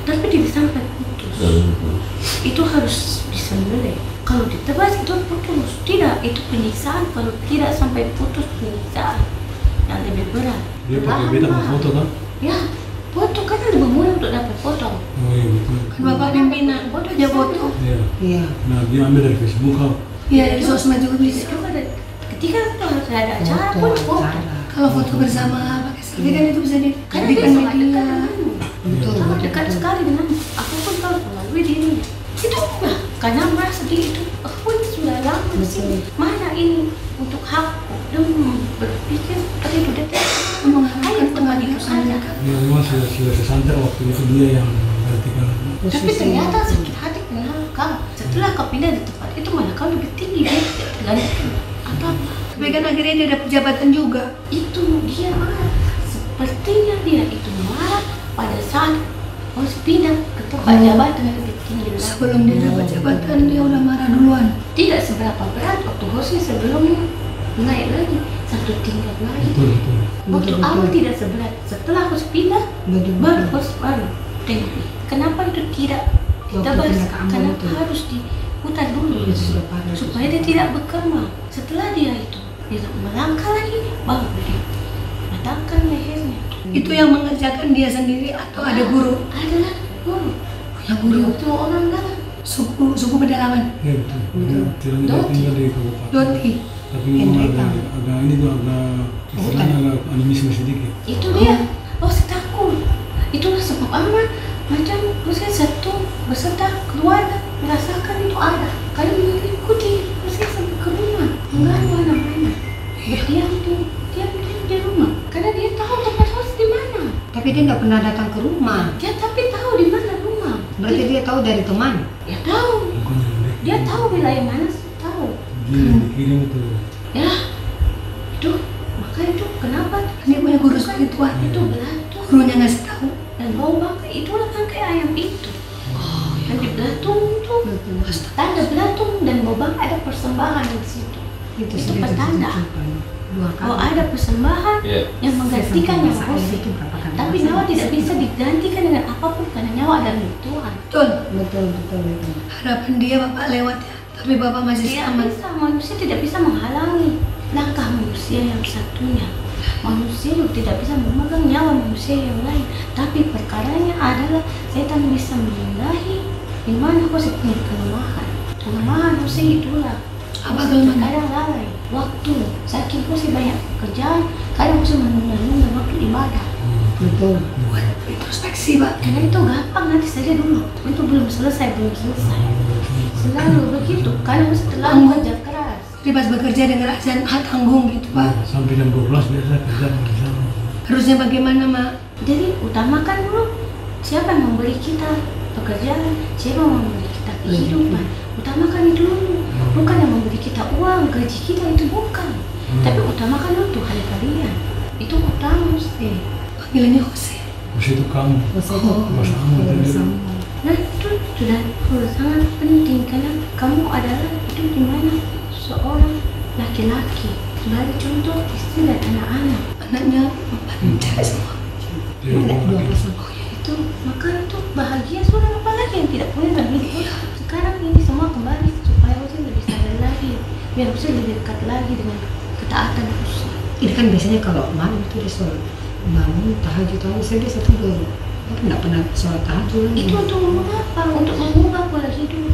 Tapi tidak sampai putus. Itu harus disembelih. Kalau ditebas itu putus. Tidak, itu penyiksaan. Kalau tidak sampai putus penyiksaan yang lebih berat. Dia pakai beta mau foto kan? Ya, foto kan lebih mudah untuk dapat foto. Oh iya betul. Kan Bapak pimpinan fotonya foto. Iya. Iya. Nah dia ambil dari Facebook kau. Iya dari sosmed juga bisa. Itu ada ketika itu harus ada acara pun foto. Kalau foto bersama pakai selfie kan itu bisa Karena dia dijadikan sangat dekat media. denganmu. Betul, Sangat betul, dekat betul. sekali dengan apapun kalau melalui dirinya. Itu enggak, karena merasa dia itu aku ini sudah lama di sini. Mana ini untuk hakku dan berpikir seperti itu dia Mengharapkan tempat itu pengadilan. saja. Dia memang sudah sesantai waktu itu dia yang berarti kan. Tapi ternyata sakit hati kenal kau. Setelah kau pindah di tempat itu malah kau lebih tinggi dia tidak tergantung apa-apa. Tapi kan akhirnya dia dapat jabatan juga. Itu dia marah. Sepertinya dia itu marah pada saat harus pindah ke tempat jabatan yang lebih tinggi lagi. Sebelum dia dapat jabatan dia udah marah duluan. Tidak seberapa berat waktu Hussein sebelumnya naik lagi satu tingkat lagi. Betul betul. Waktu Betul, awal betul. tidak seberat, setelah harus pindah baru Hussein baru tengok. Kenapa itu tidak kita Waktu pindah ke Ambon kenapa itu. harus diputar dulu Iya, sudah parah. supaya dia tidak berkembang. Setelah dia itu dia melangkah lagi baru dia matangkan lehernya. Itu yang mengerjakan dia sendiri atau ada guru? Adalah guru. Yang guru Itu orang dalam. suku pedalaman. Iya betul. Dia tinggal di kabupaten. Doti. Tapi memang agak ini tuh agak istilahnya agak animisme sedikit. Itu dia. Oh saya takut. Itulah sebab amat macam Hussein satu beserta keluarga merasakan itu ada. Kalian mengikuti Hussein sampai ke rumah. Enggak mana-mana. Berdiam di rumah. Karena dia tahu Tapi dia nggak pernah datang ke rumah. Ya tapi tahu di mana rumah. Berarti dia tahu dari teman. Ya tahu. Dia tahu wilayah mana, tahu. Kirim itu. Ya, itu makanya itu kenapa Dia punya guru spiritual. itu belatung Gurunya ngasih tahu. dan bau bangkai itulah bangkai ayam itu. Yang di belatung itu tanda belatung dan bau bangkai ada persembahan di situ. Itu sudah pertanda. ditunjukkan 2 kali. Oh ada persembahan Iya. yang menggantikan nyawa Saya Hose. itu berapa kali. Tapi nyawa tidak bisa digantikan dengan apapun karena nyawa adalah milik Tuhan. Betul. Betul. Harapan dia Bapak lewat ya. Tapi Bapak masih Tidak selamat. bisa, manusia tidak bisa menghalangi langkah manusia yang satunya. Manusia juga tidak bisa memegang nyawa manusia yang lain. Tapi perkaranya adalah setan bisa menengahi di mana Hose punya kelemahan. Kelemahan Hose itulah. Apa Hose kelemahan? kadang lalai waktu. Saking Hose banyak pekerjaan, kadang Hose menunda-nunda waktu ibadah. Betul. Buat introspeksi Pak. Karena itu gampang, nanti saja dulu. Itu belum selesai. Selalu begitu. Karena Hose terlalu kerja keras. Jadi pas bekerja dengan azan tanggung gitu Pak. Sampai jam 12 biasa kerja. Harusnya bagaimana Mak? Jadi utamakan dulu siapa yang memberi kita pekerjaan, siapa yang memberi kita kehidupan. Utamakan itu dulu, bukan yang memberi kita uang, gaji kita itu bukan. Tapi utamakan dulu Tuhan kalian. Itu utama sih. Panggilannya Hose. Terus itu kamu. Bersama. Nah itu sudah sangat penting karena kamu adalah itu dimana seorang laki-laki sebagai contoh istri dan anak-anak. Anaknya 4 cewek semua. Oh ya itu, maka itu bahagia sudah apalagi yang tidak punya dan hidup. Sekarang ini semua kembali supaya Hose lebih sadar lagi, biar Hose lebih dekat lagi dengan ketaatan Hose. Ini kan biasanya kalau malam itu dia sholat bangun tahajud saya dia satu baru. Tapi nggak pernah sholat tahajud. Itu untuk mengapa? Untuk mengubah pola hidup,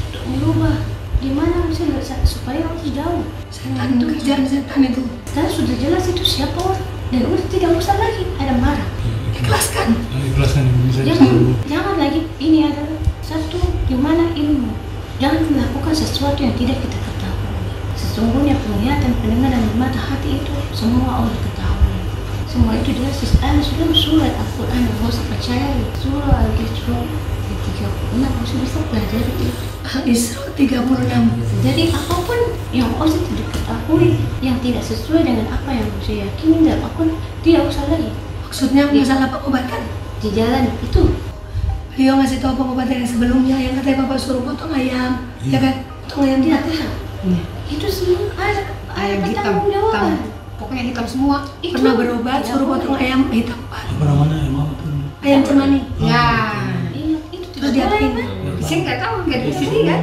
untuk mengubah di mana Hose supaya Hose jauh. Setan, kerjaan setan itu. Sekarang sudah jelas itu siapa orang dan udah tidak usah lagi ada marah. Ikhlaskan. Ikhlaskan Indonesia. Jangan lagi ini adalah satu di mana ilmu. Jangan melakukan sesuatu yang tidak kita ketahui. Sesungguhnya penglihatan, pendengaran, dan mata hati itu semua Allah ketahui. Semua itu jelas di dalam surat Al-Quran yang Hose percayai. Surah Al-Isra 36 Hose bisa pelajari itu. Al-Isra 36. Jadi apapun yang Hose tidak ketahui, yang tidak sesuai dengan apa yang Hose yakini dan apapun tidak usah lagi Maksudnya masalah pengobatan. di jalan itu. Beliau ngasih tahu pengobatan yang sebelumnya yang katanya Bapak suruh potong ayam, ya kan? Potong ayam Tidak tidak. bisa. Iya. Itu semua ada Ayam hitam, pertanggungjawaban. pokoknya hitam semua. Itu Pernah berobat tidak suruh boleh. potong ayam hitam Pak. Apa namanya emang itu? Ayam cemani. Ya. Iya, itu Terus tidak boleh, diapain? kan? Di sini nggak tahu, nggak di sini kan?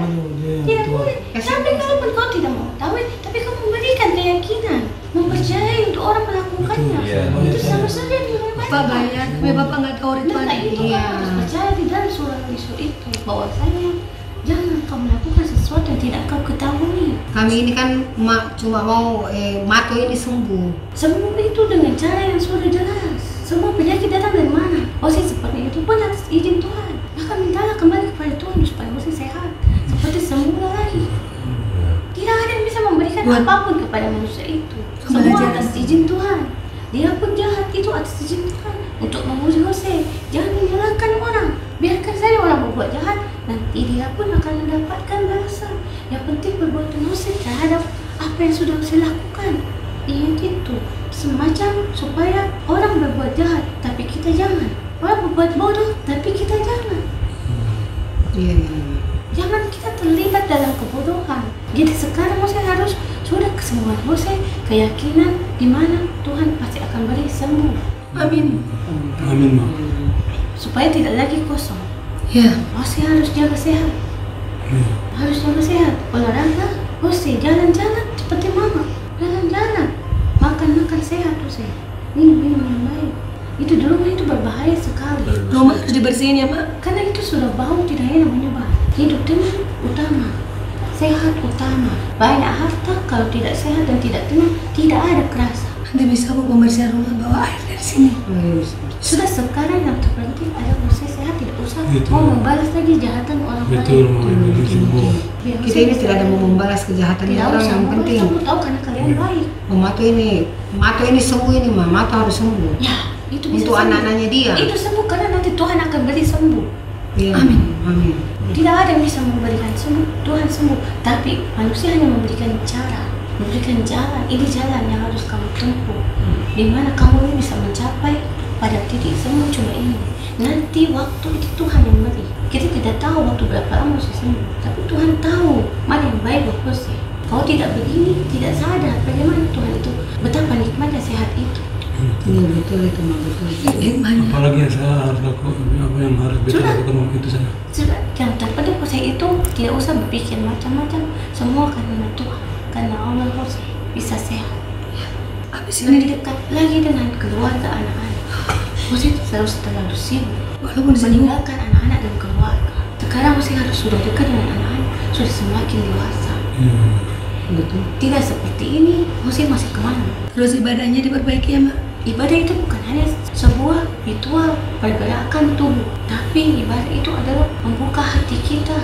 Tidak boleh. Tapi kalaupun kau tidak mau tahu, tapi kau memberikan keyakinan, mempercayai untuk orang melakukannya. Iya. Itu sama saja dengan Bapak bayar, tapi Bapak nggak tahu Nah, ritualnya. itu Iya. kau harus percaya di dalam surah Al-Isra itu bahwasanya jangan kau melakukan sesuatu yang tidak kau ketahui. Kami ini kan cuma mau Mato ini sembuh. Semua itu dengan cara yang sudah jelas. Semua penyakit datang dari mana? Hose seperti itu pun atas izin Tuhan. Maka mintalah kembali kepada Tuhan supaya Hose sehat seperti semula lagi. Tidak ada yang bisa memberikan Buat- apapun kepada manusia itu. Semua Belajar. atas izin Tuhan. Dia pun jahat itu atas izin Tuhan untuk menguji Hose. Jangan menyalahkan orang. Biarkan saja orang berbuat jahat. Nanti dia pun akan mendapatkan balasan. Yang penting perbuatan Hose terhadap apa yang sudah Hose lakukan. Ingat itu. Semacam supaya orang berbuat jahat, tapi kita jangan. Orang berbuat bodoh, tapi kita jangan. Iya. Jangan kita terlibat dalam kebodohan. Jadi sekarang Hose harus sudah kesembuhan Hose, keyakinan di mana Tuhan pasti akan beri sembuh. Amin. Amin Ma. Supaya tidak lagi kosong. Ya. Hose harus jaga sehat. Iya. Harus jaga sehat. Olahraga, Hose jalan-jalan seperti mama. Jalan-jalan. Makan sehat Hose. Minum yang baik. Itu di rumah itu berbahaya sekali. Rumah harus dibersihin ya Mak. Karena itu sudah bau tidak enak menyebar. Hidup tenang utama, sehat utama. Banyak harta kalau tidak sehat dan tidak tenang tidak ada kerasa. Nanti bisa Bu pembersihan rumah bawa air dari sini. Sudah sekarang yang terpenting ada Hose sehat, tidak usah Betul. mau membalas lagi kejahatan orang Betul lain. Ma, itu sembuh. Biar Kita Hose ini bisa tidak ada mau membalas kejahatan tidak orang, usah yang penting. kamu tahu karena kalian baik. Mato ini sembuh ini Mato harus sembuh. Ya, Itu bisa untuk sembuh. anak-anaknya dia. Itu sembuh karena nanti Tuhan akan beri sembuh. Iya. Amin. Amin. Tidak ada yang bisa memberikan sembuh, Tuhan sembuh. Tapi manusia hanya memberikan cara, memberikan jalan. Ini jalan yang harus kamu tempuh. Di mana kamu ini bisa mencapai pada titik sembuh cuma ini. Nanti waktu itu Tuhan yang beri. Kita tidak tahu waktu berapa lama saya sembuh, tapi Tuhan tahu mana yang baik buat Jose. Kalau tidak begini, tidak sadar bagaimana Tuhan itu betapa nikmatnya sehat itu. Iya betul itu mah betul. Hikmahnya. Apalagi yang saya harus lakukan, apa yang harus beta Sudah. lakukan waktu itu saya. Sudah, yang terpenting Jose itu tidak usah berpikir macam-macam. Semua karena Tuhan, karena Allah Jose bisa sehat. Habis ini Lebih dekat lagi dengan keluarga anak-anak. Jose selalu terlalu sibuk walaupun sibuk, meninggalkan anak-anak dan keluarga. Sekarang Jose harus sudah dekat dengan anak-anak, sudah semakin dewasa. Betul. Tidak seperti ini, Jose masih kemana? terus ibadahnya diperbaiki ya Mak. Ibadah itu bukan hanya sebuah ritual pergerakan tubuh, tapi ibadah itu adalah membuka hati kita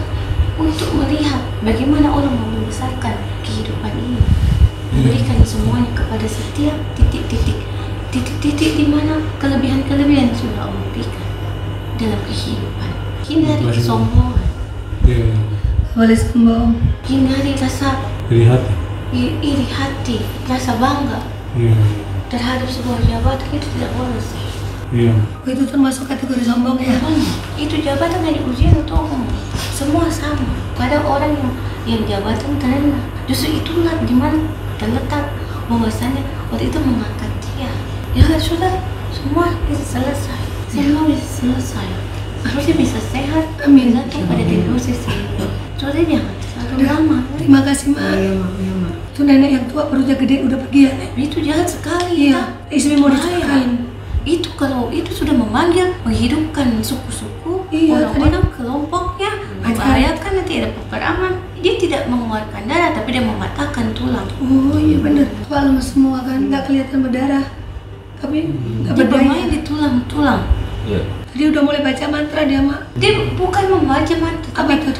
untuk melihat bagaimana Allah mau membesarkan kehidupan ini, memberikan semuanya kepada setiap titik-titik di mana kelebihan-kelebihan sudah Allah berikan dalam kehidupan. Hindari kesombongan, Boleh sombong. hindari rasa Iri hati. iri hati, rasa bangga terhadap sebuah jabatan itu tidak boleh sih. Iya. Oh, itu termasuk kategori sombong ya. Itu jabatan hanya ujian untuk umum, semua sama. Pada orang yang jabatan terendah, justru itulah di mana terletak bahwasannya waktu itu mengangkat dia. Ya sudah, semua bisa selesai, semua bisa selesai. Harusnya bisa sehat, Amin. tergantung pada diri sendiri. Sudah jangan terlalu lama. Terima kasih Mak. Iya mak, iya mak. Itu nenek yang tua perutnya gede udah pergi ya Nek. Itu jahat sekali. Iya. Istri mau diceraiin. Itu kalau itu sudah memanggil menghidupkan suku-suku, Iya, orang-orang kelompoknya, membahayakan nanti ada peperangan. Dia tidak mengeluarkan darah, tapi dia mematahkan tulang. Oh iya bener. Tua lemes semua kan, nggak kelihatan berdarah. Tapi nggak Dia bermain berdaya. di tulang-tulang. Iya. Jadi udah mulai baca mantra dia Mak. Dia bukan membaca mantra, Apa tapi itu?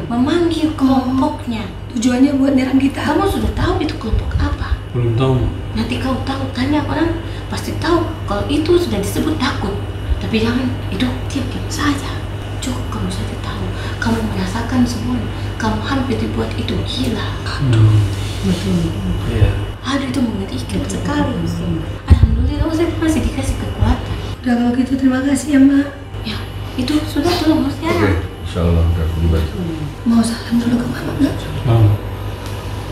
memanggil kelompoknya. Tujuannya buat nyerang kita. Kamu sudah tahu itu kelompok apa? Belum tahu. Nanti kau tahu, tanya orang, pasti tahu kalau itu sudah disebut takut. Tapi jangan, itu diam saja. Cukup kamu saja tahu, kamu merasakan semuanya, kamu hampir dibuat itu gila. Betul. Iya. Aduh, itu mengerikan sekali. Alhamdulillah, saya masih dikasih kekuatan. Udah kalau gitu terima kasih ya Mak. Ya, itu sudah tolong harusnya. Oke, insya Allah udah dibantu. Mau salam dulu ke Mama nggak?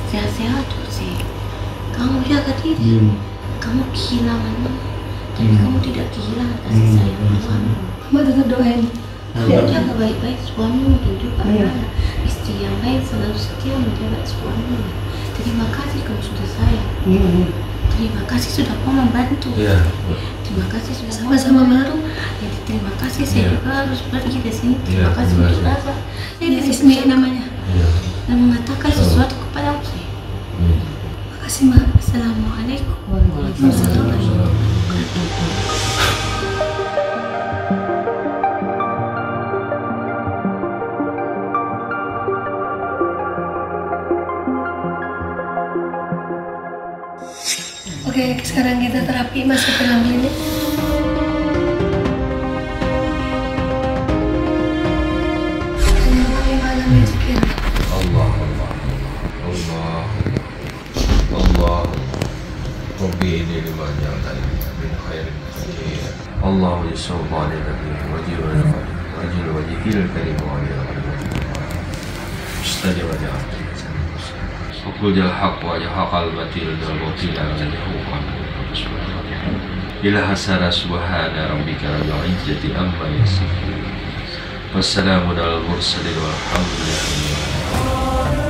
Sehat-sehat tuh sih. Kamu jaga diri. Kamu kehilangan, tapi kamu tidak kehilangan kasih sayang Tuhan. Mama tetap doain. Kamu jaga baik-baik suamimu dan juga anak. Istri yang baik selalu setia menjaga suamimu. Terima kasih kamu sudah sayang. Terima kasih sudah mau membantu. Iya. Terima kasih sudah Sama-sama, mau Ma. membantu. Jadi terima kasih saya Iya. juga harus pergi dari sini. Terima Iya, kasih terima untuk kasih. Rafa. Saya Ini bisa Ismi bersama namanya. Iya. dan mengatakan sesuatu kepada saya. Makasih Mak. Assalamualaikum. Waalaikumsalam. Oke, sekarang kita terapi masuk ke dalam klinik. Allah Allah Allah Allah Rabbi ini lima ja'alani min khairin kathir Allah yasawwani nabi wajil wajihil karim wa istajab ja'alani Ukul jal haq wa jahaqal batil dal batila wa jahuqan Ila hasara subhana rabbika rabbil izzati amma yasifun Wassalamun ala mursalin walhamdulillah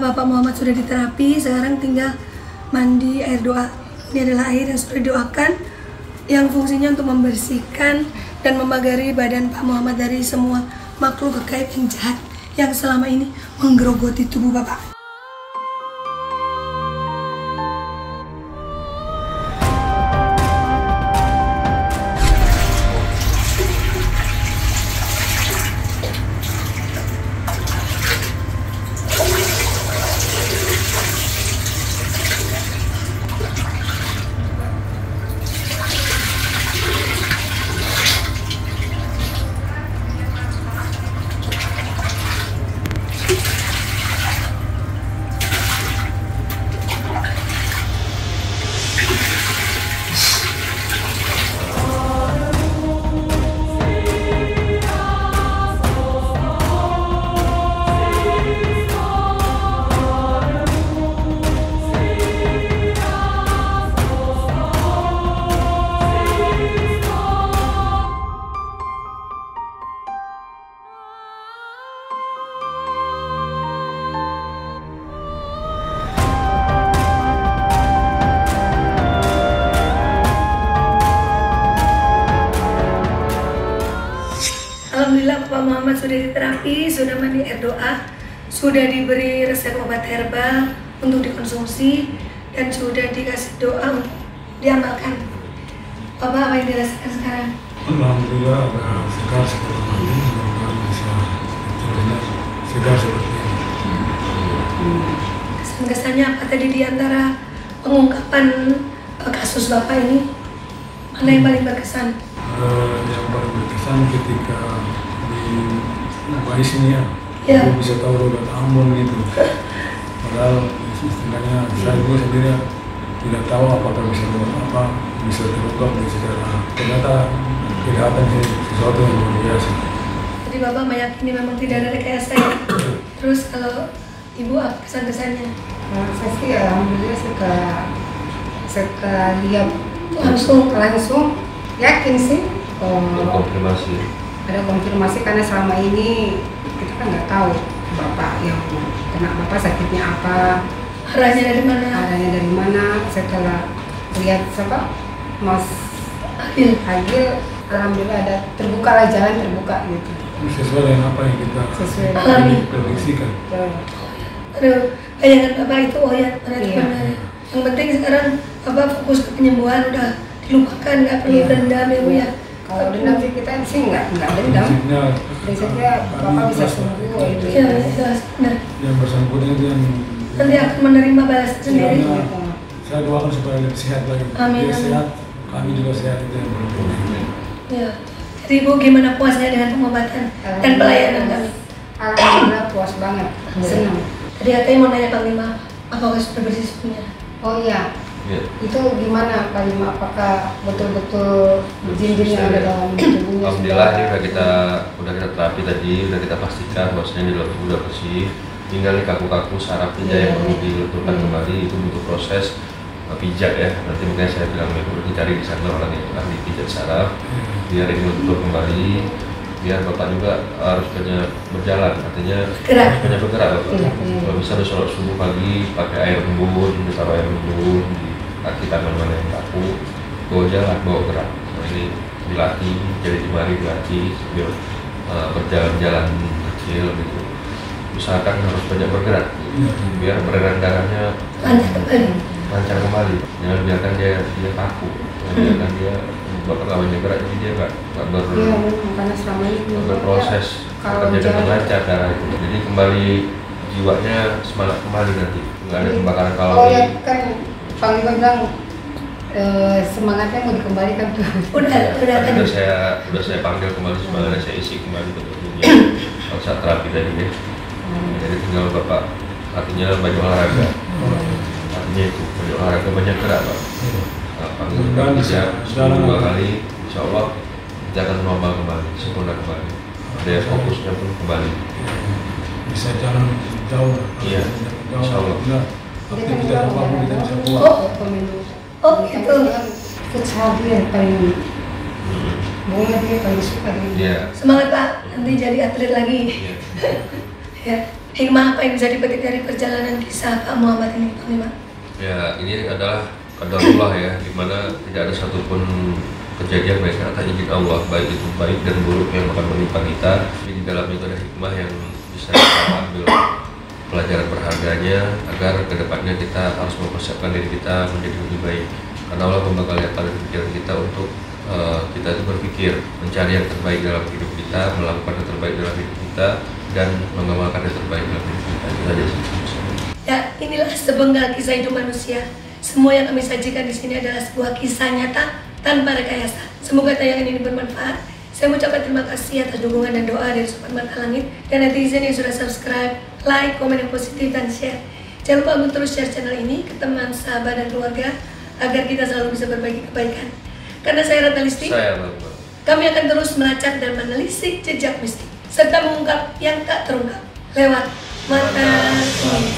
Bapak Muhammad sudah diterapi, sekarang tinggal mandi air doa. Ini adalah air yang sudah didoakan, yang fungsinya untuk membersihkan dan memagari badan Pak Muhammad dari semua makhluk gaib yang jahat yang selama ini menggerogoti tubuh Bapak. Alhamdulillah Bapak Muhammad sudah diterapi, sudah mandi air doa, sudah diberi resep obat herbal untuk dikonsumsi, dan sudah dikasih doa untuk diamalkan. Bapak, apa yang dirasakan sekarang? Alhamdulillah agak segar seperti ini, mudah-mudahan bisa terlihat segar seperti ini. Kesan-kesannya apa tadi di antara pengungkapan kasus Bapak ini? Mana yang paling berkesan? Yang paling berkesan ketika di Bais ini ya, Ya. aku bisa tahu roda Ambon gitu. Padahal istilahnya saya juga sendiri tidak tahu apakah bisa terungkap secara ternyata kelihatan sesuatu yang luar biasa. Jadi Bapak meyakini memang tidak ada rekayasa ya? Terus kalau Ibu apa kesan-kesannya? Saya sih alhamdulillah suka lihat Langsung yakin sih. Konfirmasi. Ada konfirmasi karena selama ini kita kan nggak tahu bapak yang kena bapak sakitnya apa, arahnya dari mana? adanya dari mana. Setelah lihat Mas Agil. alhamdulillah ada terbukalah jalan terbuka gitu. Sesuai dengan apa yang kita Sesuai Alami. prediksikan. Aduh, bayangan Bapak itu ya ternyata Iya. benar. Yang penting sekarang Bapak fokus ke penyembuhan, udah dilupakan, nggak perlu Iya. dendam ya Bu ya. Kalau dendam sih kita sih nggak dendam. Prinsipnya bapak bisa sembuh gitu. Iya, jelas benar. Yang bersangkutan itu yang Nanti akan menerima balasan sendiri. Iya. Saya doakan supaya lebih sehat lagi. Amin, Dia amin. sehat, kami juga sehat, itu yang berhubungan. Ya. Jadi Ibu gimana puasnya dengan pengobatan dan pelayanan kami? Alhamdulillah puas banget, senang. Tadi katanya mau nanya Panglima, apakah sudah bersih semuanya? Oh iya, Ya. itu gimana Pak Lima? Apakah betul-betul jin-jin yang ada dalam tubuhnya? Alhamdulillah ini udah kita terapi tadi, udah kita pastikan bahwasanya di dalam tubuh udah bersih. Tinggal nih kaku-kaku saraf pijat yang perlu dilunturkan kembali, itu butuh proses pijat ya. Nanti mungkin saya bilang perlu dicari di sana orang yang ahli pijat saraf, biar ini luntur kembali, biar bapak juga harus banyak berjalan, artinya Gerak. harus banyak bergerak bapak. Iya. Kalau bisa sholat subuh pagi pakai air embun, ditaruh air embun di kaki tangan mana yang kaku, bawa jalan, bawa gerak. Nah, ini dilatih, jadi jemari dilatih sambil berjalan-jalan kecil gitu. Usahakan harus banyak bergerak, biar peredaran darahnya Lancar kembali. lancar kembali. Jangan biarkan dia kaku, jangan biarkan dia bapak nggak banyak gerak, jadi dia nggak Iya, karena selama ini berproses kalau kerja dengan jalan- lancar darah itu. Jadi kembali jiwanya semangat kembali nanti, nggak ada pembakaran Oh kalori. ya kan Panglima bilang semangatnya mau dikembalikan tuh. Udah tadi. Udah saya panggil kembali semangatnya, saya isi kembali ke tubuhnya. Kalau saat terapi tadi deh. Jadi tinggal bapak artinya banyak olahraga. Artinya itu banyak olahraga, banyak gerak pak. Panggil bisa dua kali, insya Allah kita akan normal kembali, sempurna kembali. Daya fokusnya pun kembali. Bisa jalan jauh. Iya, insya Allah. Nah, aktivitas apapun kita bisa buat. Oh gitu. Futsal dia paling bola dia paling suka dia. Iya. Semangat Pak, nanti jadi atlet lagi. Iya. Ya, hikmah apa yang bisa dipetik dari perjalanan kisah Pak Muhammad ini, Pak Lima? Ya, ini adalah qadarullah ya, dimana tidak ada satupun kejadian baik atas izin Allah, baik itu baik dan buruk yang akan menimpa kita. Tapi di dalam itu ada hikmah yang bisa kita ambil pelajaran berharganya agar kedepannya kita harus mempersiapkan diri kita menjadi lebih baik. Karena Allah membekali pada pikiran kita untuk kita itu berpikir mencari yang terbaik dalam hidup kita, melakukan yang terbaik dalam hidup kita, dan mengamalkan yang terbaik dalam hidup kita. Itu saja sih. Ya, inilah sepenggal kisah hidup manusia. Semua yang kami sajikan di sini adalah sebuah kisah nyata tanpa rekayasa. Semoga tayangan ini bermanfaat. Saya mengucapkan terima kasih atas dukungan dan doa dari Sobat Mata Langit dan netizen yang sudah subscribe, like, komen yang positif, dan share. Jangan lupa untuk terus share channel ini ke teman, sahabat, dan keluarga agar kita selalu bisa berbagi kebaikan. Karena saya Ratna Listi, kami akan terus melacak dan menelisik jejak mistik serta mengungkap yang tak terungkap lewat Mata Langit.